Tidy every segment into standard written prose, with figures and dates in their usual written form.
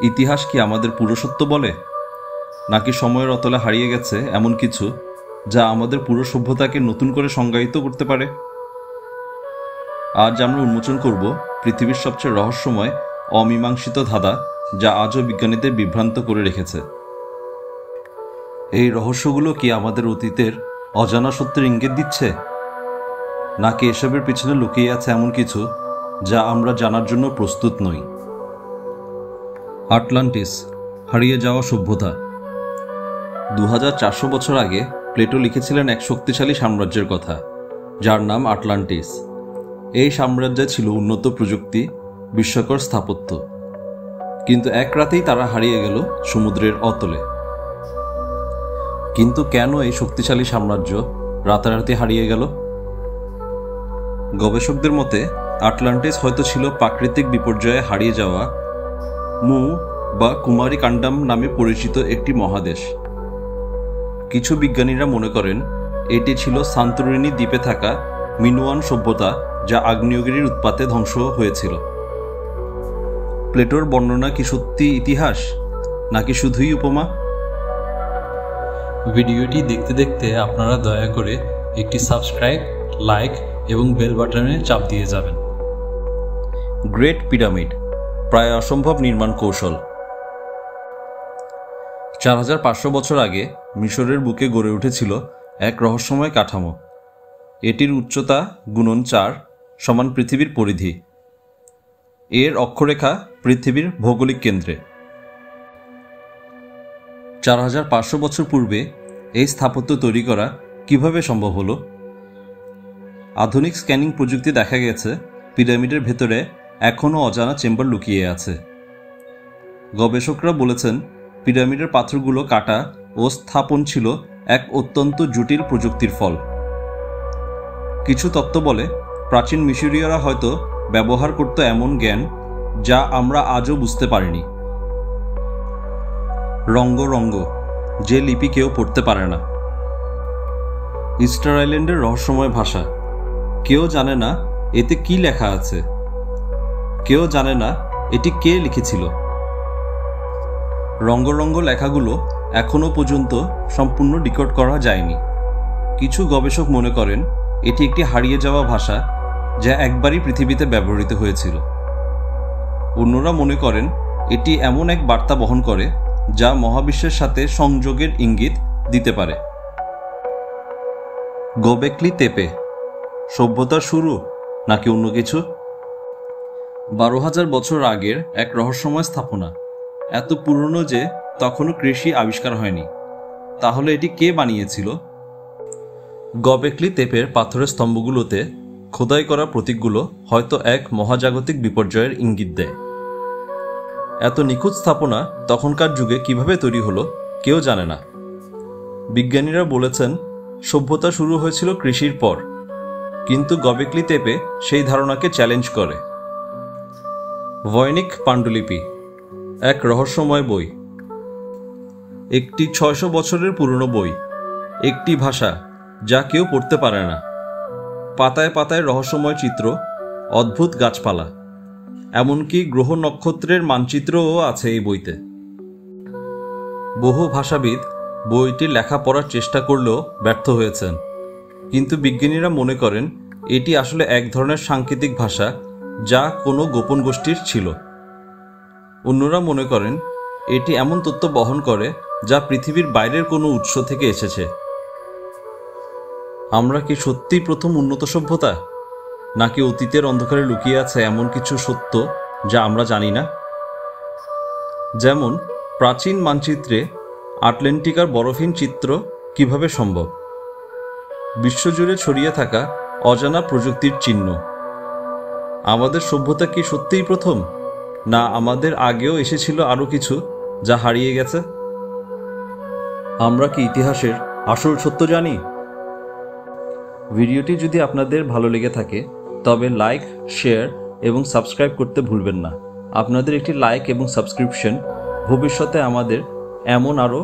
ইতিহাস কি আমাদের পুরো সত্য বলে, নাকি সময়ের অতলে হারিয়ে গেছে এমন কিছু যা আমাদের পুরো সভ্যতাকে নতুন করে সংজ্ঞায়িত করতে পারে? আজ আমরা উন্মোচন করব পৃথিবীর সবচেয়ে রহস্যময় অমীমাংসিত ধাঁধা, যা আজও বিজ্ঞানীদের বিভ্রান্ত করে রেখেছে। এই রহস্যগুলো কি আমাদের অতীতের অজানা সত্যের ইঙ্গিত দিচ্ছে, নাকি এসবের পিছনে লুকিয়ে আছে এমন কিছু যা আমরা জানার জন্য প্রস্তুত নই? আটলান্টিস, হারিয়ে যাওয়া সভ্যতা। 2400 বছর আগে প্লেটো লিখেছিলেন এক শক্তিশালী সাম্রাজ্যের কথা, যার নাম আটলান্টিস। এই সাম্রাজ্যে ছিল উন্নত প্রযুক্তি, বিস্ময়কর স্থাপত্য, কিন্তু এক রাতেই তারা হারিয়ে গেল সমুদ্রের অতলে। কিন্তু কেন এই শক্তিশালী সাম্রাজ্য রাতারাতি হারিয়ে গেল? গবেষকদের মতে আটলান্টিস হয়তো ছিল প্রাকৃতিক বিপর্যয়ে হারিয়ে যাওয়া মু বা কুমারী কান্ডাম নামে পরিচিত একটি মহাদেশ। কিছু বিজ্ঞানীরা মনে করেন এটি ছিল সান্তোরিনি দ্বীপে থাকা মিনোয়ান সভ্যতা, যা আগ্নেয়গিরির উৎপাতে ধ্বংস হয়েছিল। প্লেটোর বর্ণনা কি সত্যি ইতিহাস, নাকি শুধুই উপমা? ভিডিওটি দেখতে দেখতে আপনারা দয়া করে একটি সাবস্ক্রাইব, লাইক এবং বেল বাটনে চাপ দিয়ে যাবেন। গ্রেট পিরামিড, প্রায় অসম্ভব নির্মাণ কৌশল। 4500 বছর আগে মিশরের বুকে গড়ে উঠেছিল এক রহস্যময় কাঠামো। এটির উচ্চতা গুণন 4 সমান পৃথিবীর পরিধি। এর অক্ষরেখা পৃথিবীর ভৌগোলিক কেন্দ্রে। 4500 বছর পূর্বে এই স্থাপত্য তৈরি করা কিভাবে সম্ভব হলো? আধুনিক স্ক্যানিং প্রযুক্তি দেখা গেছে পিরামিডের ভেতরে এখনও অজানা চেম্বার লুকিয়ে আছে। গবেষকরা বলেছেন পিরামিডের পাথরগুলো কাটা ও স্থাপন ছিল এক অত্যন্ত জটিল প্রযুক্তির ফল। কিছু তত্ত্ব বলে প্রাচীন মিশরীয়রা হয়তো ব্যবহার করত এমন জ্ঞান যা আমরা আজও বুঝতে পারিনি। রঙ্গ রঙ্গ, যে লিপি কেউ পড়তে পারে না। ইস্টার আইল্যান্ডের রহস্যময় ভাষা, কেউ জানে না এতে কি লেখা আছে, কেউ জানে না এটি কে লিখেছিল। রঙ্গ রঙ্গ লেখাগুলো এখনও পর্যন্ত সম্পূর্ণ ডিকোড করা যায়নি। কিছু গবেষক মনে করেন এটি একটি হারিয়ে যাওয়া ভাষা, যা একবারই পৃথিবীতে ব্যবহৃত হয়েছিল। অন্যরা মনে করেন এটি এমন এক বার্তা বহন করে যা মহাবিশ্বের সাথে সংযোগের ইঙ্গিত দিতে পারে। গোবেকলি তেপে, সভ্যতার শুরু নাকি অন্য কিছু? 12,000 বছর আগের এক রহস্যময় স্থাপনা, এত পুরনো যে তখনও কৃষি আবিষ্কার হয়নি। তাহলে এটি কে বানিয়েছিল? গবেকলি তেপের পাথরের স্তম্ভগুলোতে খোদাই করা প্রতীকগুলো হয়তো এক মহাজাগতিক বিপর্যয়ের ইঙ্গিত দেয়। এত নিখুঁত স্থাপনা তখনকার যুগে কিভাবে তৈরি হলো কেউ জানে না। বিজ্ঞানীরা বলেছেন সভ্যতা শুরু হয়েছিল কৃষির পর, কিন্তু গবেকলি তেপে সেই ধারণাকে চ্যালেঞ্জ করে। ভয়নিক পাণ্ডুলিপি, এক রহস্যময় বই। একটি 600 বছরের পুরনো বই, একটি ভাষা যা কেউ পড়তে পারে না। পাতায় পাতায় রহস্যময় চিত্র, অদ্ভুত গাছপালা, এমনকি গ্রহ নক্ষত্রের মানচিত্রও আছে এই বইতে। বহু ভাষাবিদ বইটির লেখা পড়ার চেষ্টা করলেও ব্যর্থ হয়েছেন, কিন্তু বিজ্ঞানীরা মনে করেন এটি আসলে এক ধরনের সাংকেতিক ভাষা যা কোনো গোপন গোষ্ঠীর ছিল। অন্যরা মনে করেন এটি এমন তথ্য বহন করে যা পৃথিবীর বাইরের কোনো উৎস থেকে এসেছে। আমরা কি সত্যিই প্রথম উন্নত সভ্যতা, নাকি অতীতের অন্ধকারে লুকিয়ে আছে এমন কিছু সত্য যা আমরা জানি না? যেমন প্রাচীন মানচিত্রে আটলান্টিকার বরফহীন চিত্র কিভাবে সম্ভব? বিশ্বজুড়ে ছড়িয়ে থাকা অজানা প্রযুক্তির চিহ্ন। আমাদের সভ্যতা কি সত্যিই প্রথম, না আমাদের আগেও এসেছিল আরও কিছু যা হারিয়ে গেছে? আমরা কি ইতিহাসের আসল সত্য জানি? ভিডিওটি যদি আপনাদের ভালো লেগে থাকে তবে লাইক, শেয়ার এবং সাবস্ক্রাইব করতে ভুলবেন না। আপনাদের একটি লাইক এবং সাবস্ক্রিপশন ভবিষ্যতে আমাদের এমন আরও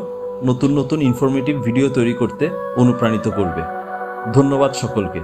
নতুন নতুন ইনফরমেটিভ ভিডিও তৈরি করতে অনুপ্রাণিত করবে। ধন্যবাদ সকলকে।